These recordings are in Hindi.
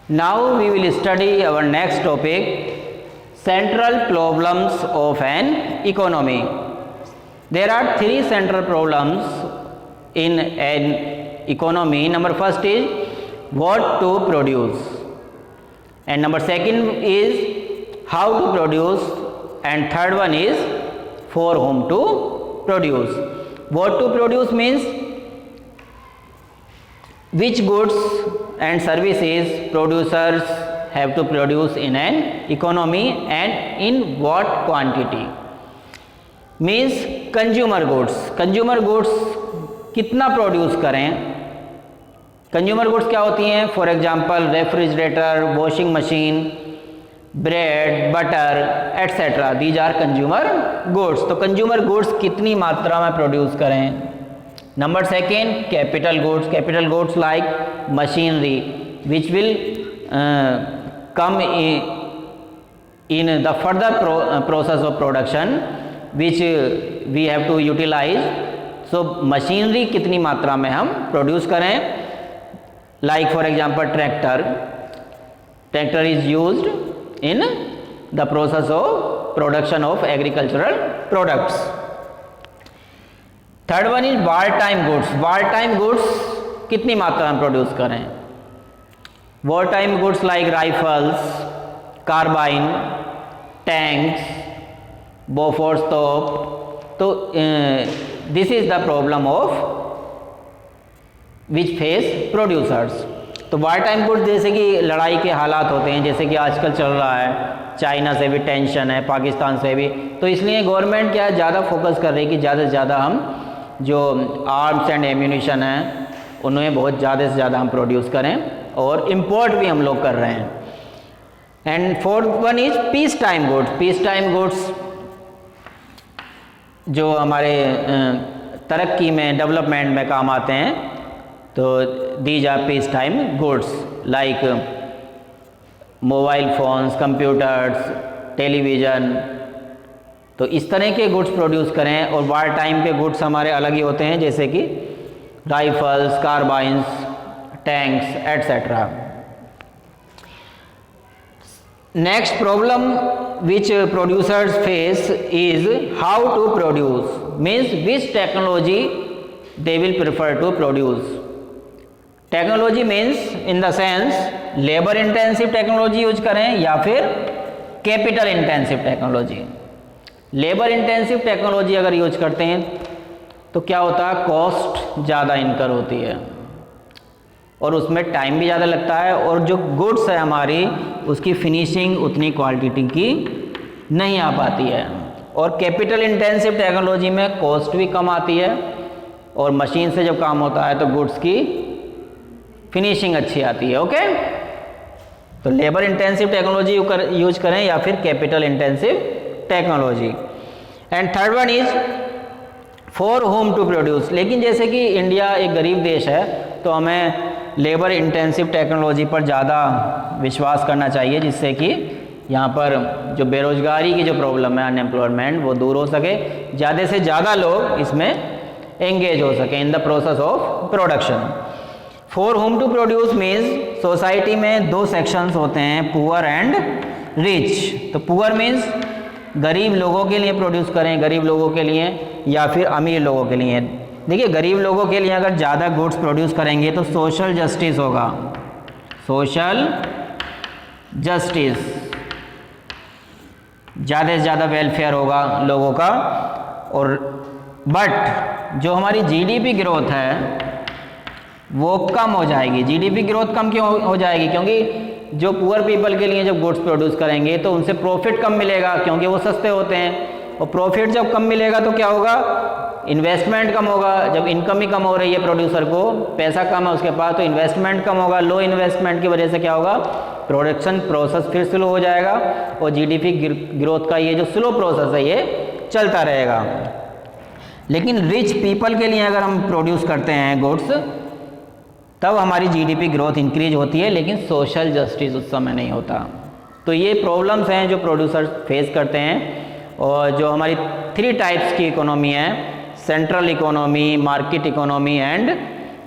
Now we will study our next topic, central problems of an economy. There are three central problems in an economy. Number first is what to produce, and number second is how to produce, and third one is for whom to produce. What to produce means which goods and services producers have to produce in an economy and in what quantity. Means consumer goods. Consumer goods कितना प्रोड्यूस करें. कंज्यूमर गुड्स क्या होती हैं? For example refrigerator, washing machine, bread, butter etcetera. These are consumer goods. तो कंज्यूमर गुड्स कितनी मात्रा में प्रोड्यूस करें. Number second, capital goods. Capital goods like machinery, which will come in the further process of production, which we have to utilize. So machinery कितनी मात्रा में हम प्रोड्यूस करें. Like for example tractor. Tractor is used in the process of production of agricultural products. Third one is war time goods. War time goods कितनी मात्रा में प्रोड्यूस करें. War time goods like rifles, carbines, tanks, Bofors तोप. तो this is the problem of which face producers. तो वार टाइम गुड्स जैसे कि लड़ाई के हालात होते हैं, जैसे कि आजकल चल रहा है, चाइना से भी टेंशन है, पाकिस्तान से भी. तो इसलिए गवर्नमेंट क्या है, ज़्यादा फोकस कर रही है कि ज़्यादा से ज़्यादा हम जो आर्म्स एंड एम्यूनिशन हैं उन्हें बहुत ज़्यादा से ज़्यादा हम प्रोड्यूस करें, और इम्पोर्ट भी हम लोग कर रहे हैं. And fourth one is peace time goods. Piece time goods जो हमारे तरक्की में, डेवलपमेंट में काम आते हैं. तो these are peace time goods like mobile phones, computers, television. तो इस तरह के गुड्स प्रोड्यूस करें. और वार टाइम के गुड्स हमारे अलग ही होते हैं, जैसे कि rifles, carbines, tanks etcetera. Next problem which producers face is how to produce. Means which technology they will prefer to produce. Technology means in the sense labour intensive technology use करें या फिर capital intensive technology. Labour intensive technology अगर यूज करते हैं तो क्या होता है, कॉस्ट ज़्यादा इनकर होती है और उसमें टाइम भी ज़्यादा लगता है, और जो गुड्स है हमारी उसकी फिनिशिंग उतनी क्वालिटी की नहीं आ पाती है. और कैपिटल इंटेंसिव टेक्नोलॉजी में कॉस्ट भी कम आती है, और मशीन से जब काम होता है तो गुड्स की फिनिशिंग अच्छी आती है. ओके. तो लेबर इंटेंसिव टेक्नोलॉजी यूज करें या फिर capital intensive technology. And third one is for whom to produce. लेकिन जैसे कि इंडिया एक गरीब देश है तो हमें लेबर इंटेंसिव टेक्नोलॉजी पर ज़्यादा विश्वास करना चाहिए, जिससे कि यहाँ पर जो बेरोजगारी की जो प्रॉब्लम है, अनएम्प्लॉयमेंट, वो दूर हो सके, ज़्यादा से ज़्यादा लोग इसमें एंगेज हो सके in the process of production. For whom to produce means society में दो सेक्शंस होते हैं, पुअर एंड रिच. तो पुअर मीन्स गरीब लोगों के लिए प्रोड्यूस करें, गरीब लोगों के लिए या फिर अमीर लोगों के लिए. देखिए, गरीब लोगों के लिए अगर ज़्यादा गुड्स प्रोड्यूस करेंगे तो सोशल जस्टिस होगा. सोशल जस्टिस, ज़्यादा से ज़्यादा वेलफेयर होगा लोगों का. और बट जो हमारी जीडीपी ग्रोथ है वो कम हो जाएगी. जीडीपी ग्रोथ कम क्यों हो जाएगी? क्योंकि जो पुअर पीपल के लिए जब गुड्स प्रोड्यूस करेंगे तो उनसे प्रॉफिट कम मिलेगा, क्योंकि वो सस्ते होते हैं. और प्रॉफिट जब कम मिलेगा तो क्या होगा, इन्वेस्टमेंट कम होगा. जब इनकम ही कम हो रही है, प्रोड्यूसर को पैसा कम है उसके पास, तो इन्वेस्टमेंट कम होगा. लो इन्वेस्टमेंट की वजह से क्या होगा, प्रोडक्शन प्रोसेस फिर स्लो हो जाएगा, और जीडीपी ग्रोथ का ये जो स्लो प्रोसेस है ये चलता रहेगा. लेकिन रिच पीपल के लिए अगर हम प्रोड्यूस करते हैं गुड्स, तब हमारी जीडीपी ग्रोथ इंक्रीज होती है, लेकिन सोशल जस्टिस उस समय नहीं होता. तो ये प्रॉब्लम्स हैं जो प्रोड्यूसर फेस करते हैं. और जो हमारी थ्री टाइप्स की इकोनॉमी है, central economy, market economy and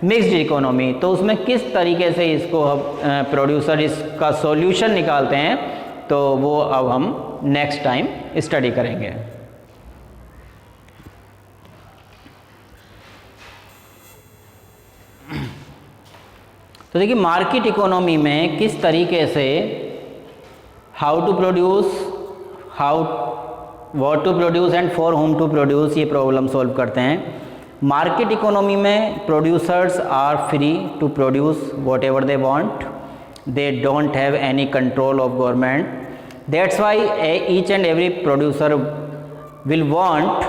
mixed economy, तो उसमें किस तरीके से इसको प्रोड्यूसर इसका सॉल्यूशन निकालते हैं, तो वो अब हम नेक्स्ट टाइम स्टडी करेंगे। तो देखिए मार्केट इकोनॉमी में किस तरीके से how to produce, what to produce and for whom to produce, ये प्रॉब्लम सॉल्व करते हैं। मार्केट इकोनॉमी में producers are free to produce whatever they want, they don't have any control of government, that's why each and every producer will want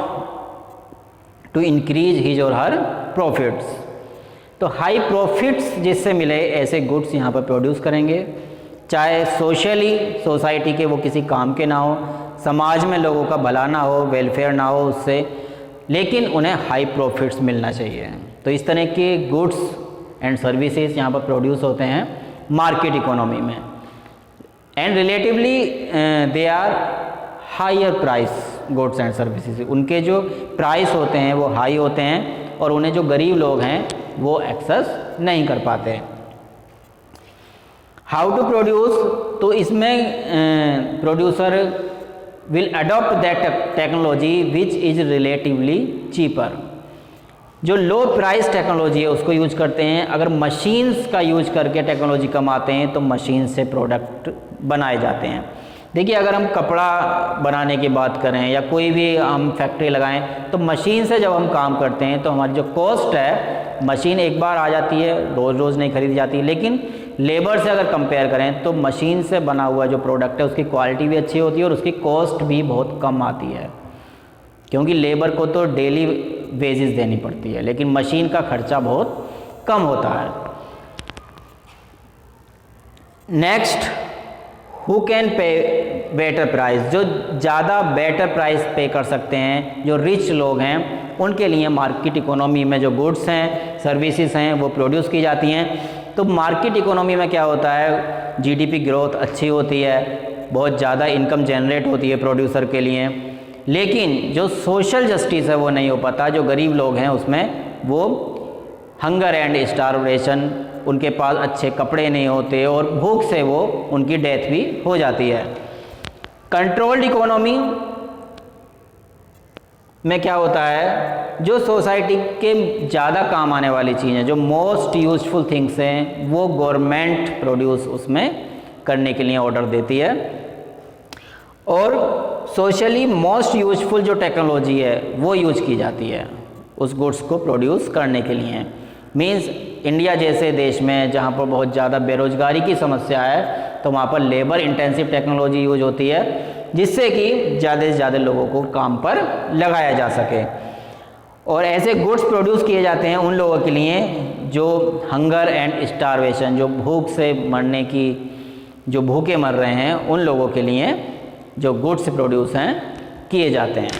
to increase his और हर प्रॉफिट्स। तो हाई प्रॉफिट्स जिससे मिले ऐसे गुड्स यहाँ पर प्रोड्यूस करेंगे, चाहे सोशली सोसाइटी के वो किसी काम के ना हो, समाज में लोगों का भला ना हो, वेलफेयर ना हो उससे, लेकिन उन्हें हाई प्रॉफिट्स मिलना चाहिए। तो इस तरह के गुड्स एंड सर्विसेज यहाँ पर प्रोड्यूस होते हैं मार्केट इकोनॉमी में, and relatively they are higher price goods and services, उनके जो प्राइस होते हैं वो हाई होते हैं और उन्हें जो गरीब लोग हैं वो एक्सेस नहीं कर पाते। हाउ टू प्रोड्यूस, तो इसमें producer will adopt that technology which is relatively cheaper, जो लो प्राइस टेक्नोलॉजी है उसको यूज करते हैं। अगर मशीन्स का यूज करके टेक्नोलॉजी कमाते हैं तो मशीन से प्रोडक्ट बनाए जाते हैं। देखिए अगर हम कपड़ा बनाने की बात करें या कोई भी हम फैक्ट्री लगाएं, तो मशीन से जब हम काम करते हैं तो हमारी जो कॉस्ट है, मशीन एक बार आ जाती है, रोज़ रोज़ नहीं खरीदी जाती, लेकिन लेबर से अगर कंपेयर करें तो मशीन से बना हुआ जो प्रोडक्ट है उसकी क्वालिटी भी अच्छी होती है और उसकी कॉस्ट भी बहुत कम आती है, क्योंकि लेबर को तो डेली वेजेस देनी पड़ती है, लेकिन मशीन का खर्चा बहुत कम होता है। Next, who can pay better price, जो ज़्यादा बेटर प्राइस पे कर सकते हैं, जो रिच लोग हैं, उनके लिए मार्केट इकोनॉमी में जो गुड्स हैं, सर्विसेज हैं, वो प्रोड्यूस की जाती हैं। तो मार्केट इकोनॉमी में क्या होता है, जीडीपी ग्रोथ अच्छी होती है, बहुत ज़्यादा इनकम जनरेट होती है प्रोड्यूसर के लिए, लेकिन जो सोशल जस्टिस है वो नहीं हो पाता। जो गरीब लोग हैं उसमें वो हंगर एंड स्टारवेशन, उनके पास अच्छे कपड़े नहीं होते और भूख से वो उनकी डेथ भी हो जाती है। कंट्रोल्ड इकोनॉमी में क्या होता है, जो सोसाइटी के ज़्यादा काम आने वाली चीज़ें, जो मोस्ट यूजफुल थिंग्स हैं, वो गवर्नमेंट प्रोड्यूस उसमें करने के लिए ऑर्डर देती है, और सोशली मोस्ट यूजफुल जो टेक्नोलॉजी है वो यूज की जाती है उस गुड्स को प्रोड्यूस करने के लिए। मीन्स इंडिया जैसे देश में जहाँ पर बहुत ज़्यादा बेरोजगारी की समस्या है, तो वहाँ पर लेबर इंटेंसिव टेक्नोलॉजी यूज होती है, जिससे कि ज़्यादा से ज़्यादा लोगों को काम पर लगाया जा सके। और ऐसे गुड्स प्रोड्यूस किए जाते हैं उन लोगों के लिए जो हंगर एंड स्टारवेशन, जो भूख से मरने की, जो भूखे मर रहे हैं, उन लोगों के लिए जो गुड्स प्रोड्यूस हैं किए जाते हैं।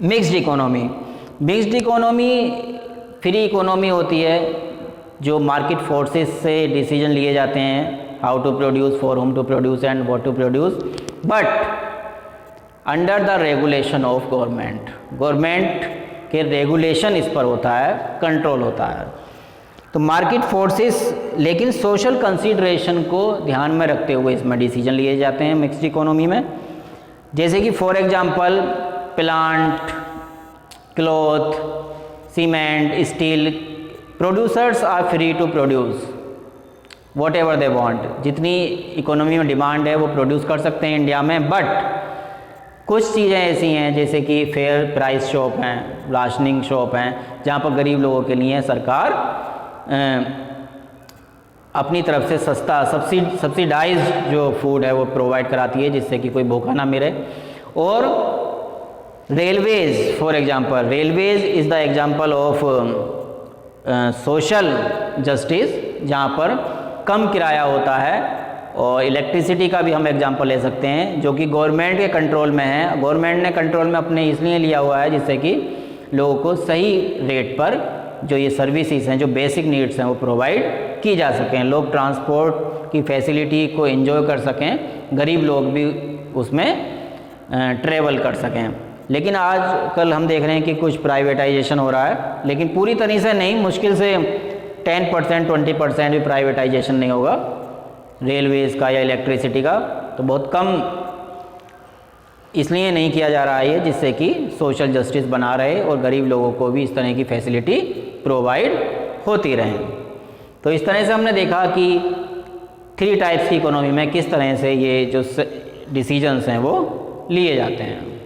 Mixed economy, mixed economy free economy होती है, जो मार्केट फोर्सेस से डिसीजन लिए जाते हैं, how to produce, for whom to produce and what to produce, but under the regulation of government. Government के रेगुलेशन इस पर होता है, कंट्रोल होता है। तो मार्केट फोर्सेस, लेकिन सोशल कंसीडरेशन को ध्यान में रखते हुए इसमें डिसीजन लिए जाते हैं मिक्स्ड इकोनॉमी में। जैसे कि for example plant, cloth, cement, steel, producers are free to produce whatever they want. जितनी इकोनॉमी में डिमांड है वो प्रोड्यूस कर सकते हैं इंडिया में, बट कुछ चीज़ें ऐसी हैं जैसे कि फेयर प्राइस शॉप हैं, राशनिंग शॉप हैं, जहाँ पर गरीब लोगों के लिए सरकार अपनी तरफ से सस्ता सब्सिडाइज जो फूड है वो प्रोवाइड कराती है, जिससे कि कोई भूखा ना मरे। और railways, for example, railways is the example of social justice, जहाँ पर कम किराया होता है। और इलेक्ट्रिसिटी का भी हम एग्जांपल ले सकते हैं, जो कि गवर्नमेंट के कंट्रोल में है। गवर्नमेंट ने कंट्रोल में अपने इसलिए लिया हुआ है जिससे कि लोगों को सही रेट पर जो ये सर्विसेज हैं, जो बेसिक नीड्स हैं, वो प्रोवाइड की जा सकें, लोग ट्रांसपोर्ट की फैसिलिटी को एंजॉय कर सकें, गरीब लोग भी उसमें ट्रैवल कर सकें। लेकिन आज कल हम देख रहे हैं कि कुछ प्राइवेटाइजेशन हो रहा है, लेकिन पूरी तरह से नहीं, मुश्किल से 10% 20% भी प्राइवेटाइजेशन नहीं होगा रेलवेज़ का या इलेक्ट्रिसिटी का, तो बहुत कम इसलिए नहीं किया जा रहा है ये, जिससे कि सोशल जस्टिस बना रहे और गरीब लोगों को भी इस तरह की फैसिलिटी प्रोवाइड होती रहे। तो इस तरह से हमने देखा कि 3 टाइप्स की इकोनॉमी में किस तरह से ये जो डिसीजंस हैं वो लिए जाते हैं।